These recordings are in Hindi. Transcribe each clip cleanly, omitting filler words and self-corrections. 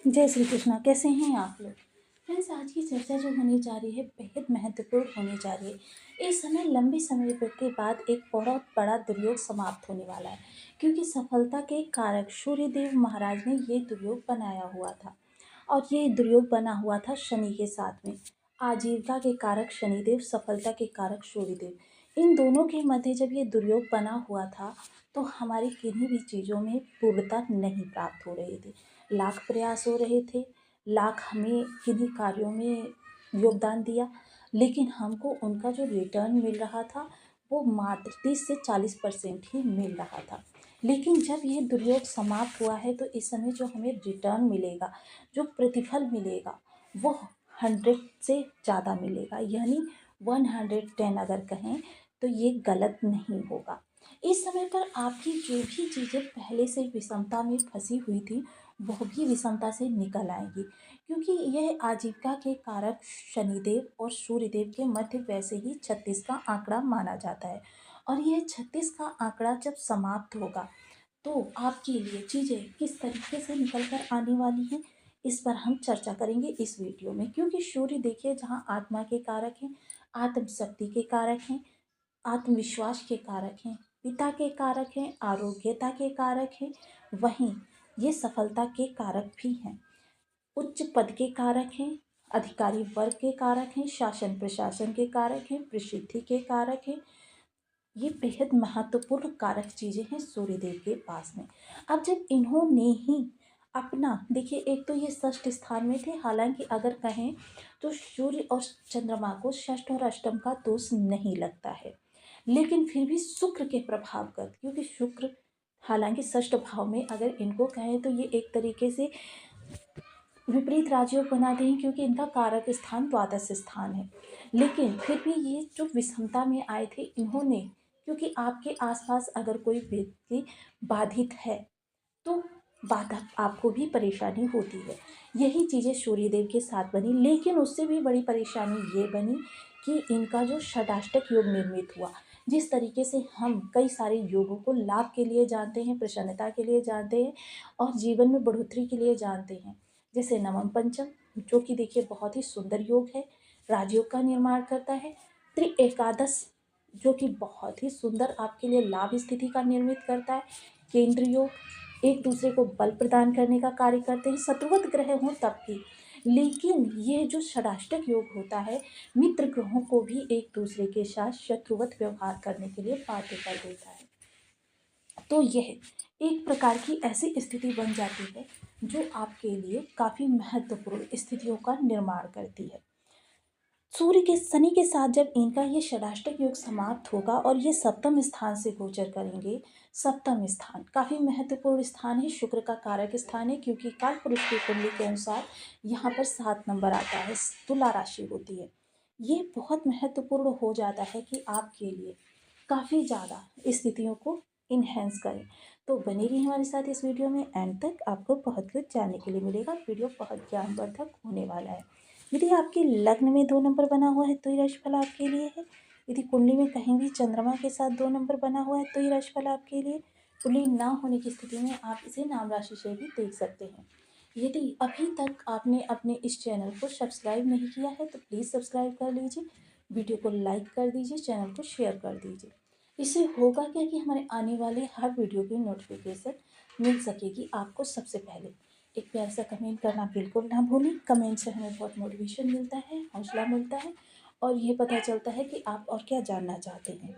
जय श्री कृष्णा। कैसे हैं आप लोग? फ्रेंड्स, आज की चर्चा जो होने जा रही है बेहद महत्वपूर्ण होने जा रही है। इस समय लंबे समय के बाद एक बहुत बड़ा दुर्योग समाप्त होने वाला है, क्योंकि सफलता के कारक सूर्यदेव महाराज ने ये दुर्योग बनाया हुआ था। और ये दुर्योग बना हुआ था शनि के साथ में। आजीविका के कारक शनिदेव, सफलता के कारक सूर्यदेव, इन दोनों के मध्य जब ये दुर्योग बना हुआ था तो हमारी किन्हीं भी चीज़ों में पूर्णता नहीं प्राप्त हो रही थी। लाख प्रयास हो रहे थे, लाख हमें किन्हीं कार्यों में योगदान दिया, लेकिन हमको उनका जो रिटर्न मिल रहा था वो मात्र 30 से 40% ही मिल रहा था। लेकिन जब यह दुर्योग समाप्त हुआ है तो इस समय जो हमें रिटर्न मिलेगा, जो प्रतिफल मिलेगा, वो 100 से ज़्यादा मिलेगा, यानी 110 अगर कहें तो ये गलत नहीं होगा। इस समय पर आपकी जो भी चीज़ें पहले से विषमता में फंसी हुई थी वह भी विषमता से निकल आएगी, क्योंकि यह आजीविका के कारक शनिदेव और सूर्यदेव के मध्य वैसे ही 36 का आंकड़ा माना जाता है। और यह 36 का आंकड़ा जब समाप्त होगा तो आपके लिए चीज़ें किस तरीके से निकल कर आने वाली हैं, इस पर हम चर्चा करेंगे इस वीडियो में। क्योंकि सूर्य देखिए जहाँ आत्मा के कारक हैं, आत्मशक्ति के कारक हैं, आत्मविश्वास के कारक हैं, पिता के कारक हैं, आरोग्यता के कारक हैं, वहीं ये सफलता के कारक भी हैं, उच्च पद के कारक हैं, अधिकारी वर्ग के कारक हैं, शासन प्रशासन के कारक हैं, प्रसिद्धि के कारक हैं। ये बेहद महत्वपूर्ण कारक चीज़ें हैं सूर्यदेव के पास में। अब जब इन्होंने ही अपना देखिए, एक तो ये षष्ठ स्थान में थे, हालांकि अगर कहें तो सूर्य और चंद्रमा को षष्ठ और अष्टम का दोष नहीं लगता है, लेकिन फिर भी शुक्र के प्रभावगत, क्योंकि शुक्र हालांकि षष्ठ भाव में अगर इनको कहें तो ये एक तरीके से विपरीत राजयोग बनाते हैं, क्योंकि इनका कारक स्थान द्वादश स्थान है। लेकिन फिर भी ये जो विषमता में आए थे इन्होंने, क्योंकि आपके आसपास अगर कोई व्यक्ति बाधित है तो बाधा आपको भी परेशानी होती है। यही चीज़ें सूर्यदेव के साथ बनी, लेकिन उससे भी बड़ी परेशानी ये बनी कि इनका जो षडाष्टक योग निर्मित हुआ, जिस तरीके से हम कई सारे योगों को लाभ के लिए जानते हैं, प्रसन्नता के लिए जानते हैं और जीवन में बढ़ोतरी के लिए जानते हैं, जैसे नवम पंचम, जो कि देखिए बहुत ही सुंदर योग है, राजयोग का निर्माण करता है। त्रि एकादश, जो कि बहुत ही सुंदर आपके लिए लाभ स्थिति का निर्मित करता है। केंद्र योग, एक दूसरे को बल प्रदान करने का कार्य करते हैं, शत्रुवत ग्रह हों तब भी। लेकिन यह जो षडाष्टक योग होता है, मित्र ग्रहों को भी एक दूसरे के साथ शत्रुवत व्यवहार करने के लिए बाध्य कर देता है। तो यह एक प्रकार की ऐसी स्थिति बन जाती है जो आपके लिए काफ़ी महत्वपूर्ण स्थितियों का निर्माण करती है। सूर्य के शनि के साथ जब इनका ये षडाष्टक योग समाप्त होगा और ये सप्तम स्थान से गोचर करेंगे। सप्तम स्थान काफ़ी महत्वपूर्ण स्थान है, शुक्र का कारक स्थान है, क्योंकि काल पुरुष की कुंडली के अनुसार यहाँ पर 7 नंबर आता है, तुला राशि होती है। ये बहुत महत्वपूर्ण हो जाता है कि आपके लिए काफ़ी ज़्यादा स्थितियों को इन्हेंस करें। तो बने रहिए हमारे साथ इस वीडियो में, एंड तक आपको बहुत कुछ जानने के लिए मिलेगा। वीडियो बहुत ज्ञानवर्धक होने वाला है। यदि आपके लग्न में 2 नंबर बना हुआ है तो ये राशिफल आपके लिए है। यदि कुंडली में कहीं भी चंद्रमा के साथ 2 नंबर बना हुआ है तो ये राशिफल आपके लिए। कुंडली ना होने की स्थिति में आप इसे नाम राशि से भी देख सकते हैं। यदि अभी तक आपने अपने इस चैनल को सब्सक्राइब नहीं किया है तो प्लीज़ सब्सक्राइब कर लीजिए, वीडियो को लाइक कर दीजिए, चैनल को शेयर कर दीजिए। इससे होगा क्या कि हमारे आने वाले हर वीडियो की नोटिफिकेशन मिल सकेगी आपको सबसे पहले। एक प्यार सा कमेंट करना बिल्कुल ना भूलें। कमेंट से हमें बहुत मोटिवेशन मिलता है, हौसला मिलता है और ये पता चलता है कि आप और क्या जानना चाहते हैं।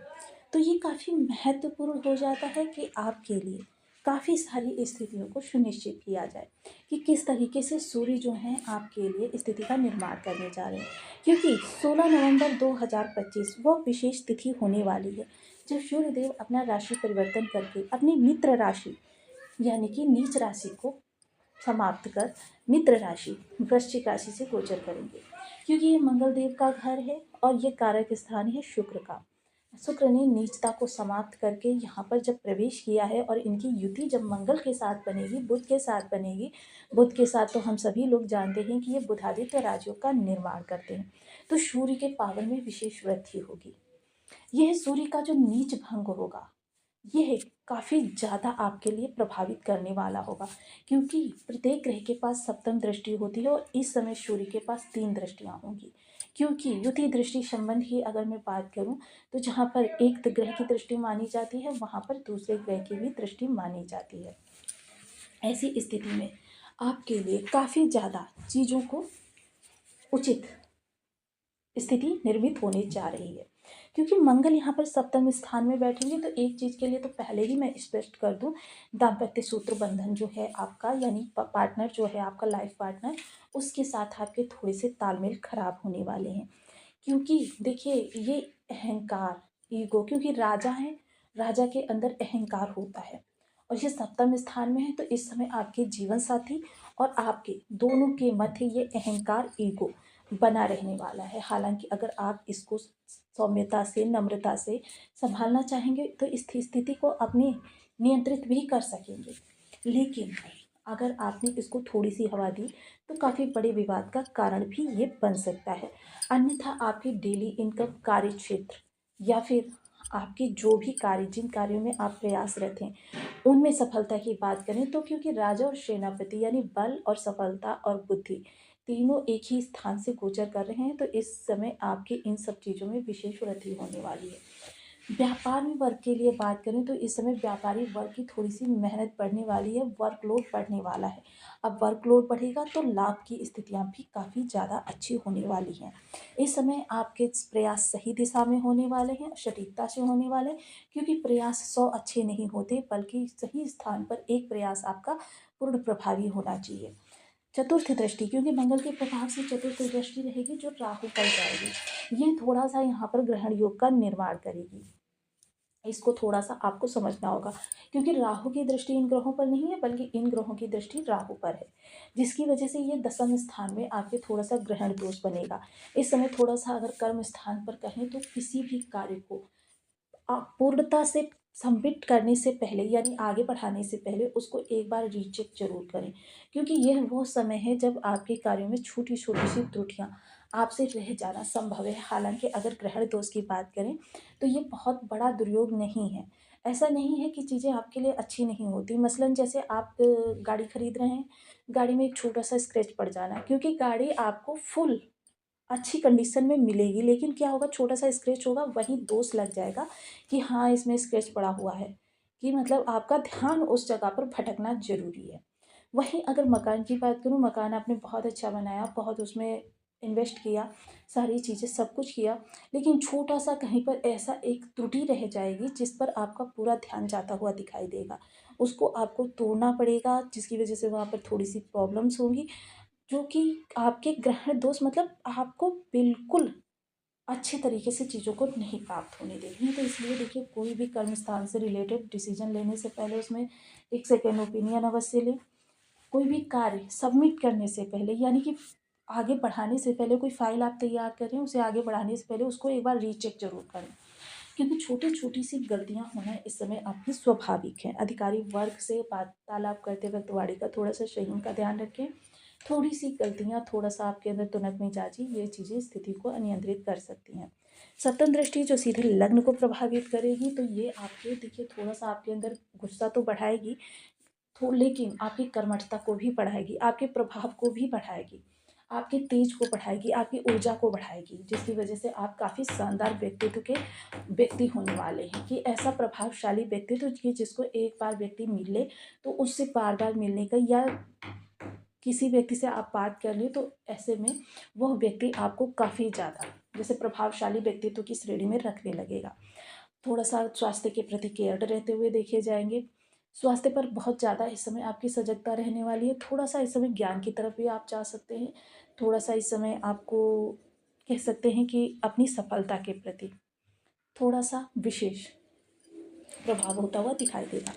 तो ये काफ़ी महत्वपूर्ण हो जाता है कि आपके लिए काफ़ी सारी स्थितियों को सुनिश्चित किया जाए कि किस तरीके से सूर्य जो हैं आपके लिए स्थिति का निर्माण करने जा रहे हैं। क्योंकि 16 नवंबर 2025 वह विशेष तिथि होने वाली है जब सूर्यदेव अपना राशि परिवर्तन करके अपनी मित्र राशि यानी कि नीच राशि को समाप्त कर मित्र राशि वृश्चिक राशि से गोचर करेंगे। क्योंकि ये मंगल देव का घर है और ये कारक स्थान है शुक्र का। शुक्र ने नीचता को समाप्त करके यहाँ पर जब प्रवेश किया है और इनकी युति जब मंगल के साथ बनेगी, बुध के साथ बनेगी, बुध के साथ तो हम सभी लोग जानते हैं कि ये बुधादित्य राजयोग का निर्माण करते हैं, तो सूर्य के पावन में विशेष वृद्धि होगी। यह सूर्य का जो नीच भंग होगा, यह काफ़ी ज़्यादा आपके लिए प्रभावित करने वाला होगा, क्योंकि प्रत्येक ग्रह के पास सप्तम दृष्टि होती है और इस समय सूर्य के पास 3 दृष्टियाँ होंगी। क्योंकि युति दृष्टि संबंध की अगर मैं बात करूँ, तो जहाँ पर एक ग्रह की दृष्टि मानी जाती है, वहाँ पर दूसरे ग्रह की भी दृष्टि मानी जाती है। ऐसी स्थिति में आपके लिए काफ़ी ज़्यादा चीज़ों को उचित स्थिति निर्मित होने जा रही है, क्योंकि मंगल यहाँ पर सप्तम स्थान में बैठेंगे। तो एक चीज़ के लिए तो पहले ही मैं स्पष्ट कर दूं, दाम्पत्य सूत्र बंधन जो है आपका, यानी पार्टनर जो है आपका, लाइफ पार्टनर, उसके साथ आपके थोड़े से तालमेल खराब होने वाले हैं। क्योंकि देखिए, ये अहंकार, ईगो, क्योंकि राजा है, राजा के अंदर अहंकार होता है और ये सप्तम स्थान में है। तो इस समय आपके जीवन साथी और आपके दोनों के मध्य ये अहंकार, ईगो बना रहने वाला है। हालांकि अगर आप इसको सौम्यता से, नम्रता से संभालना चाहेंगे तो इस स्थिति को अपने नियंत्रित भी कर सकेंगे, लेकिन अगर आपने इसको थोड़ी सी हवा दी तो काफ़ी बड़े विवाद का कारण भी ये बन सकता है। अन्यथा आपकी डेली इनकम, कार्य क्षेत्र, या फिर आपके जो भी कार्य, जिन कार्यों में आप प्रयासरत हैं, उनमें सफलता की बात करें तो, क्योंकि राजा और सेनापति यानी बल और सफलता और बुद्धि तीनों एक ही स्थान से गोचर कर रहे हैं, तो इस समय आपकी इन सब चीज़ों में विशेष वृद्धि होने वाली है। व्यापार वर्ग के लिए बात करें तो इस समय व्यापारी वर्ग की थोड़ी सी मेहनत बढ़ने वाली है, वर्कलोड बढ़ने वाला है। अब वर्कलोड बढ़ेगा तो लाभ की स्थितियां भी काफ़ी ज़्यादा अच्छी होने वाली हैं। इस समय आपके प्रयास सही दिशा में होने वाले हैं, सटीकता से होने वाले हैं, क्योंकि प्रयास 100 अच्छे नहीं होते, बल्कि सही स्थान पर एक प्रयास आपका पूर्ण प्रभावी होना चाहिए। चतुर्थ दृष्टि, क्योंकि मंगल के प्रभाव से चतुर्थ दृष्टि रहेगी जो राहु पर जाएगी, ये थोड़ा सा यहाँ पर ग्रहण योग का निर्माण करेगी। इसको थोड़ा सा आपको समझना होगा, क्योंकि राहु की दृष्टि इन ग्रहों पर नहीं है, बल्कि इन ग्रहों की दृष्टि राहु पर है, जिसकी वजह से ये दसम स्थान में आपके थोड़ा सा ग्रहण दोष बनेगा। इस समय थोड़ा सा अगर कर्म स्थान पर कहें तो किसी भी कार्य को आप पूर्णता से सबमिट करने से पहले, यानी आगे बढ़ाने से पहले, उसको एक बार रीचेक जरूर करें, क्योंकि यह वो समय है जब आपके कार्यों में छोटी छोटी सी त्रुटियां आपसे रह जाना संभव है। हालांकि अगर ग्रहण दोष की बात करें तो ये बहुत बड़ा दुर्योग नहीं है। ऐसा नहीं है कि चीज़ें आपके लिए अच्छी नहीं होती। मसलन जैसे आप गाड़ी खरीद रहे हैं, गाड़ी में एक छोटा सा स्क्रैच पड़ जाना, क्योंकि गाड़ी आपको फुल अच्छी कंडीशन में मिलेगी, लेकिन क्या होगा, छोटा सा स्क्रैच होगा, वही दोष लग जाएगा कि हाँ इसमें स्क्रैच पड़ा हुआ है, कि मतलब आपका ध्यान उस जगह पर भटकना जरूरी है। वहीं अगर मकान की बात करूँ, मकान आपने बहुत अच्छा बनाया, बहुत उसमें इन्वेस्ट किया, सारी चीज़ें सब कुछ किया, लेकिन छोटा सा कहीं पर ऐसा एक त्रुटि रह जाएगी जिस पर आपका पूरा ध्यान जाता हुआ दिखाई देगा। उसको आपको तोड़ना पड़ेगा, जिसकी वजह से वहाँ पर थोड़ी सी प्रॉब्लम्स होंगी, जो कि आपके ग्रहण दोष, मतलब आपको बिल्कुल अच्छे तरीके से चीज़ों को नहीं प्राप्त होने देनी है। तो इसलिए देखिए, कोई भी कर्म स्थान से रिलेटेड डिसीजन लेने से पहले उसमें एक सेकेंड ओपिनियन अवश्य लें। कोई भी कार्य सबमिट करने से पहले, यानी कि आगे बढ़ाने से पहले, कोई फाइल आप तैयार करें, उसे आगे बढ़ाने से पहले उसको एक बार रीचेक जरूर करें, क्योंकि छोटी छोटी सी गलतियां होना इस समय आपकी स्वाभाविक है। अधिकारी वर्ग से वार्तालाप करते वक्त वाणी का थोड़ा सा संयम का ध्यान रखें। थोड़ी सी गलतियां, थोड़ा सा आपके अंदर तुनक मिजाजी, ये चीज़ें स्थिति को अनियंत्रित कर सकती हैं। सप्तम दृष्टि जो सीधे लग्न को प्रभावित करेगी, तो ये आपके देखिए थोड़ा सा आपके अंदर गुस्सा तो बढ़ाएगी, लेकिन आपकी कर्मठता को भी बढ़ाएगी, आपके प्रभाव को भी बढ़ाएगी, आपके तेज को बढ़ाएगी, आपकी ऊर्जा को बढ़ाएगी, जिसकी वजह से आप काफ़ी शानदार व्यक्तित्व के व्यक्ति होने वाले हैं, कि ऐसा प्रभावशाली व्यक्तित्व कि जिसको एक बार व्यक्ति मिल ले तो उससे बार बार मिलने का, या किसी व्यक्ति से आप बात कर लें तो ऐसे में वह व्यक्ति आपको काफ़ी ज़्यादा जैसे प्रभावशाली व्यक्तित्व की श्रेणी में रखने लगेगा। थोड़ा सा स्वास्थ्य के प्रति केयर्ड रहते हुए देखे जाएंगे। स्वास्थ्य पर बहुत ज़्यादा इस समय आपकी सजगता रहने वाली है। थोड़ा सा इस समय ज्ञान की तरफ भी आप जा सकते हैं। थोड़ा सा इस समय आपको कह सकते हैं कि अपनी सफलता के प्रति थोड़ा सा विशेष प्रभाव होता हुआ दिखाई देगा।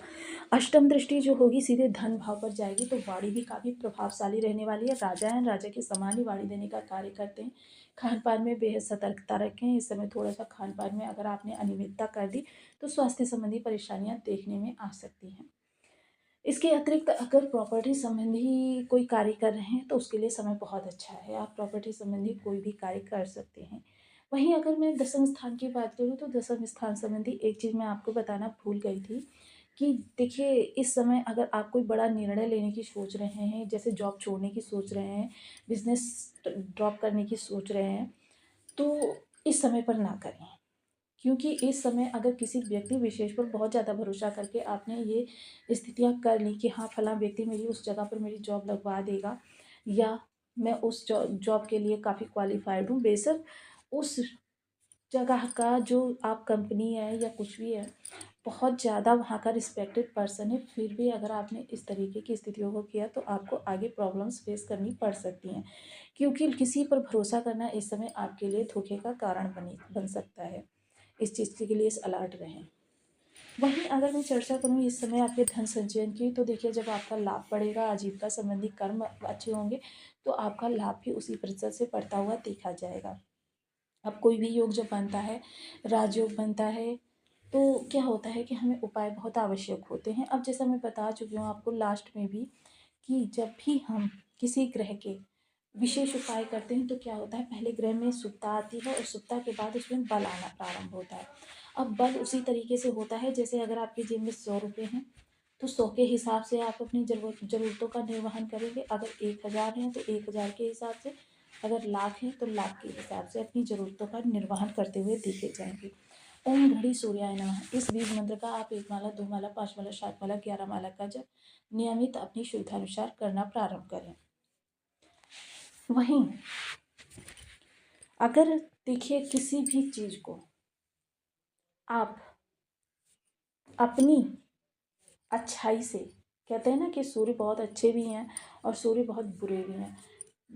अष्टम दृष्टि जो होगी सीधे धन भाव पर जाएगी, तो वाणी भी काफ़ी प्रभावशाली रहने वाली है। राजा हैं, राजा के समान ही वाणी देने का कार्य करते हैं। खान पान में बेहद सतर्कता रखें। इस समय थोड़ा सा खान पान में अगर आपने अनियमितता कर दी तो स्वास्थ्य संबंधी परेशानियां देखने में आ सकती हैं। इसके अतिरिक्त अगर प्रॉपर्टी संबंधी कोई कार्य कर रहे हैं तो उसके लिए समय बहुत अच्छा है, आप प्रॉपर्टी संबंधी कोई भी कार्य कर सकते हैं। वहीं अगर मैं दसम स्थान की बात करूँ तो दसम स्थान संबंधी एक चीज़ मैं आपको बताना भूल गई थी, कि देखिए इस समय अगर आप कोई बड़ा निर्णय लेने की सोच रहे हैं, जैसे जॉब छोड़ने की सोच रहे हैं, बिज़नेस ड्रॉप करने की सोच रहे हैं, तो इस समय पर ना करें। क्योंकि इस समय अगर किसी व्यक्ति विशेष पर बहुत ज़्यादा भरोसा करके आपने ये स्थितियाँ कर ली कि हाँ, फलाँ व्यक्ति मेरी उस जगह पर मेरी जॉब लगवा देगा, या मैं उस जॉब के लिए काफ़ी क्वालिफ़ाइड हूँ। बेशक उस जगह का जो आप कंपनी है या कुछ भी है, बहुत ज़्यादा वहाँ का रिस्पेक्टेड पर्सन है, फिर भी अगर आपने इस तरीके की स्थितियों को किया तो आपको आगे प्रॉब्लम्स फेस करनी पड़ सकती हैं। क्योंकि किसी पर भरोसा करना इस समय आपके लिए धोखे का कारण बन सकता है। इस चीज़ के लिए अलर्ट रहें। वहीं अगर मैं चर्चा करूँ इस समय आपके धन संचयन की, तो देखिए जब आपका लाभ बढ़ेगा, आजीविका संबंधी कर्म अच्छे होंगे, तो आपका लाभ भी उसी प्रतिशत से बढ़ता हुआ देखा जाएगा। अब कोई भी योग जब बनता है, राजयोग बनता है, तो क्या होता है कि हमें उपाय बहुत आवश्यक होते हैं। अब जैसा मैं बता चुकी हूँ आपको लास्ट में भी, कि जब भी हम किसी ग्रह के विशेष उपाय करते हैं तो क्या होता है, पहले ग्रह में शुभता आती है और शुभता के बाद उसमें बल आना प्रारंभ होता है। अब बल उसी तरीके से होता है, जैसे अगर आपकी जेब में 100 रुपये हैं तो 100 के हिसाब से आप अपनी ज़रूरतों का निर्वहन करेंगे। अगर 1000 हैं तो 1000 के हिसाब से, अगर लाख हैं तो लाख के हिसाब से अपनी ज़रूरतों का निर्वहन करते हुए देखे जाएंगे। ओम घड़ी सूर्याय नमः इस बीज मंत्र का आप 1 माला, 2 माला, 5 माला, 7 माला, 11 माला का जब नियमित अपनी शुद्धानुसार करना प्रारंभ करें। वहीं अगर देखिए किसी भी चीज़ को आप अपनी अच्छाई से, कहते हैं ना कि सूर्य बहुत अच्छे भी हैं और सूर्य बहुत बुरे भी हैं,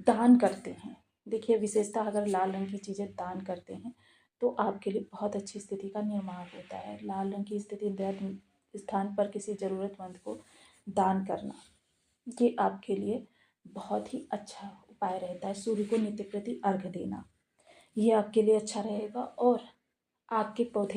दान करते हैं। देखिए विशेषतः अगर लाल रंग की चीज़ें दान करते हैं तो आपके लिए बहुत अच्छी स्थिति का निर्माण होता है। लाल रंग की स्थिति स्थान पर किसी ज़रूरतमंद को दान करना, ये आपके लिए बहुत ही अच्छा उपाय रहता है। सूर्य को नित्य प्रति अर्घ्य देना, ये आपके लिए अच्छा रहेगा। और आग के पौधे